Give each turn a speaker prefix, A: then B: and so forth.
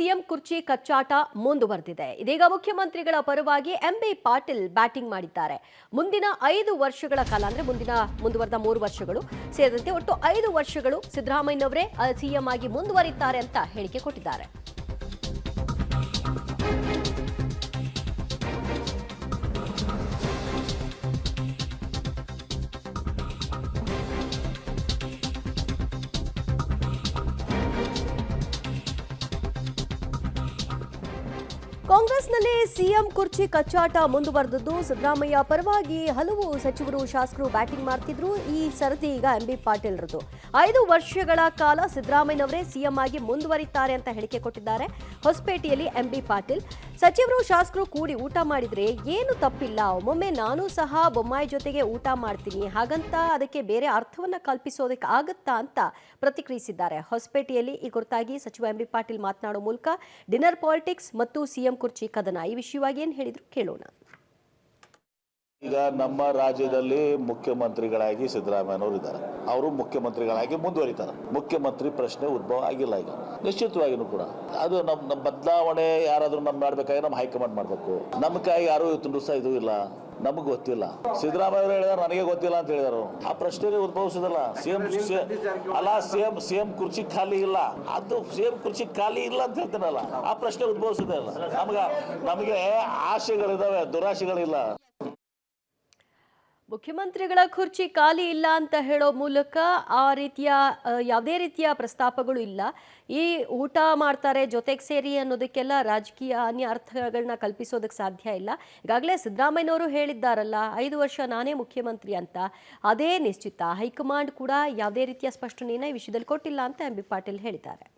A: CM ಕುರ್ಚಿ ಕಚ್ಚಾಟ ಮುಂದುವರೆದಿದೆ. ಇದೀಗ ಮುಖ್ಯಮಂತ್ರಿಗಳ ಪರವಾಗಿ ಎಂಬಿ ಪಾಟೀಲ್ ಬ್ಯಾಟಿಂಗ್ ಮಾಡಿದ್ದಾರೆ. ಮುಂದಿನ 5 ವರ್ಷಗಳ ಕಾಲ ಅಂದ್ರೆ ಮುಂದುವರೆದ 3 ವರ್ಷಗಳು ಸೇರಿದಂತೆ ಒಟ್ಟು 5 ವರ್ಷಗಳು ಸಿದ್ದರಾಮಯ್ಯನವರೇ ಸಿಎಂ ಆಗಿ ಮುಂದುವರಿತಾರೆ ಅಂತ ಹೇಳಿಕೆ ಕೊಟ್ಟಿದ್ದಾರೆ. ಕಾಂಗ್ರೆಸ್ನಲ್ಲಿ ಸಿಎಂ ಕುರ್ಚಿ ಕಚ್ಚಾಟ ಮುಂದುವರೆದದ್ದು. ಸಿದ್ದರಾಮಯ್ಯ ಪರವಾಗಿ ಹಲವು ಸಚಿವರು ಶಾಸಕರು ಬ್ಯಾಟಿಂಗ್ ಮಾಡ್ತಿದ್ರು. ಈ ಸರದಿ ಈಗ ಎಂಬಿ ಪಾಟೀಲ್ರದ್ದು. 5 ವರ್ಷಗಳ ಕಾಲ ಸಿದ್ದರಾಮಯ್ಯನವರೇ ಸಿಎಂ ಆಗಿ ಮುಂದುವರಿತಾರೆ ಅಂತ ಹೇಳಿಕೆ ಕೊಟ್ಟಿದ್ದಾರೆ. ಹೊಸಪೇಟೆಯಲ್ಲಿ ಎಂಬಿ ಪಾಟೀಲ್, ಸಚಿವರು ಶಾಸಕರು ಕೂಡಿ ಊಟ ಮಾಡಿದ್ರೆ ಏನು ತಪ್ಪಿಲ್ಲ, ಒಮ್ಮೊಮ್ಮೆ ನಾನು ಸಹ ಬೊಮ್ಮಾಯಿ ಜೊತೆಗೆ ಊಟ ಮಾಡ್ತೀನಿ, ಹಾಗಂತ ಅದಕ್ಕೆ ಬೇರೆ ಅರ್ಥವನ್ನ ಕಲ್ಪಿಸೋದಕ್ಕೆ ಆಗತ್ತಾ ಅಂತ ಪ್ರತಿಕ್ರಿಯಿಸಿದ್ದಾರೆ. ಹೊಸಪೇಟೆಯಲ್ಲಿ ಈ ಕುರಿತಾಗಿ ಸಚಿವ ಎಂಬಿ ಪಾಟೀಲ್ ಮಾತನಾಡೋ ಮೂಲಕ ಡಿನ್ನರ್ ಪಾಲಿಟಿಕ್ಸ್ ಮತ್ತು ಸಿಎಂ ಕುರ್ಚಿ ಕದನ ಈ ವಿಷಯವಾಗಿ ಏನು ಹೇಳಿದ್ರು ಕೇಳೋಣ.
B: ಈಗ ನಮ್ಮ ರಾಜ್ಯದಲ್ಲಿ ಮುಖ್ಯಮಂತ್ರಿಗಳಾಗಿ ಸಿದ್ದರಾಮಯ್ಯನವರು ಇದ್ದಾರೆ. ಅವರು ಮುಖ್ಯಮಂತ್ರಿಗಳಾಗಿ ಮುಂದುವರಿತಾರೆ. ಮುಖ್ಯಮಂತ್ರಿ ಪ್ರಶ್ನೆ ಉದ್ಭವ ಆಗಿಲ್ಲ. ಈಗ ನಿಶ್ಚಿತವಾಗಿಯೂ ಕೂಡ ಅದು ನಮ್ಮ ಬದಲಾವಣೆ ಯಾರಾದ್ರೂ ನಮ್ಮ ಮಾಡ್ಬೇಕಾಗಿ ನಮ್ಮ ಹೈಕಮಾಂಡ್ ಮಾಡಬೇಕು. ನಮ್ಮ ಕೈ ಯಾರು ಇವತ್ತು ಸಹ ಇದು ಇಲ್ಲ, ನಮಗೆ ಗೊತ್ತಿಲ್ಲ. ಸಿದ್ದರಾಮಯ್ಯ ಹೇಳಿದಾರೆ ನನಗೆ ಗೊತ್ತಿಲ್ಲ ಅಂತ ಹೇಳಿದಾರು. ಆ ಪ್ರಶ್ನೆ ಉದ್ಭವಿಸೋದಲ್ಲ. ಸಿಎಂ ಕುರ್ಚಿ ಖಾಲಿ ಇಲ್ಲ, ಅದು ಸಿಎಂ ಕುರ್ಚಿ ಖಾಲಿ ಇಲ್ಲ ಅಂತ ಹೇಳ್ತಾನಲ್ಲ, ಆ ಪ್ರಶ್ನೆ ಉದ್ಭವಿಸೋದೇ ಇಲ್ಲ. ನಮಗೆ ಆಶೆಗಳಿದಾವೆ, ದುರಾಶೆಗಳಿಲ್ಲ.
A: ಮುಖ್ಯಮಂತ್ರಿಗಳ ಕುರ್ಚಿ ಖಾಲಿ ಇಲ್ಲ ಅಂತ ಹೇಳೋ ಮೂಲಕ ಆ ರೀತಿಯ ಯಾವುದೇ ರೀತಿಯ ಪ್ರಸ್ತಾಪಗಳು ಇಲ್ಲ. ಈ ಊಟ ಮಾಡ್ತಾರೆ ಜೊತೆಗೆ ಸೇರಿ ಅನ್ನೋದಕ್ಕೆಲ್ಲ ರಾಜಕೀಯ ಅನ್ಯ ಅರ್ಥಗಳನ್ನ ಕಲ್ಪಿಸೋದಕ್ಕೆ ಸಾಧ್ಯ ಇಲ್ಲ. ಈಗಾಗಲೇ ಸಿದ್ದರಾಮಯ್ಯನವರು ಹೇಳಿದ್ದಾರಲ್ಲ 5 ವರ್ಷ ನಾನೇ ಮುಖ್ಯಮಂತ್ರಿ ಅಂತ, ಅದೇ ನಿಶ್ಚಿತ. ಹೈಕಮಾಂಡ್ ಕೂಡ ಯಾವುದೇ ರೀತಿಯ ಸ್ಪಷ್ಟನೆಯನ್ನ ಈ ವಿಷಯದಲ್ಲಿ ಕೊಟ್ಟಿಲ್ಲ ಅಂತ ಎಂಬಿ ಪಾಟೀಲ್ ಹೇಳಿದ್ದಾರೆ.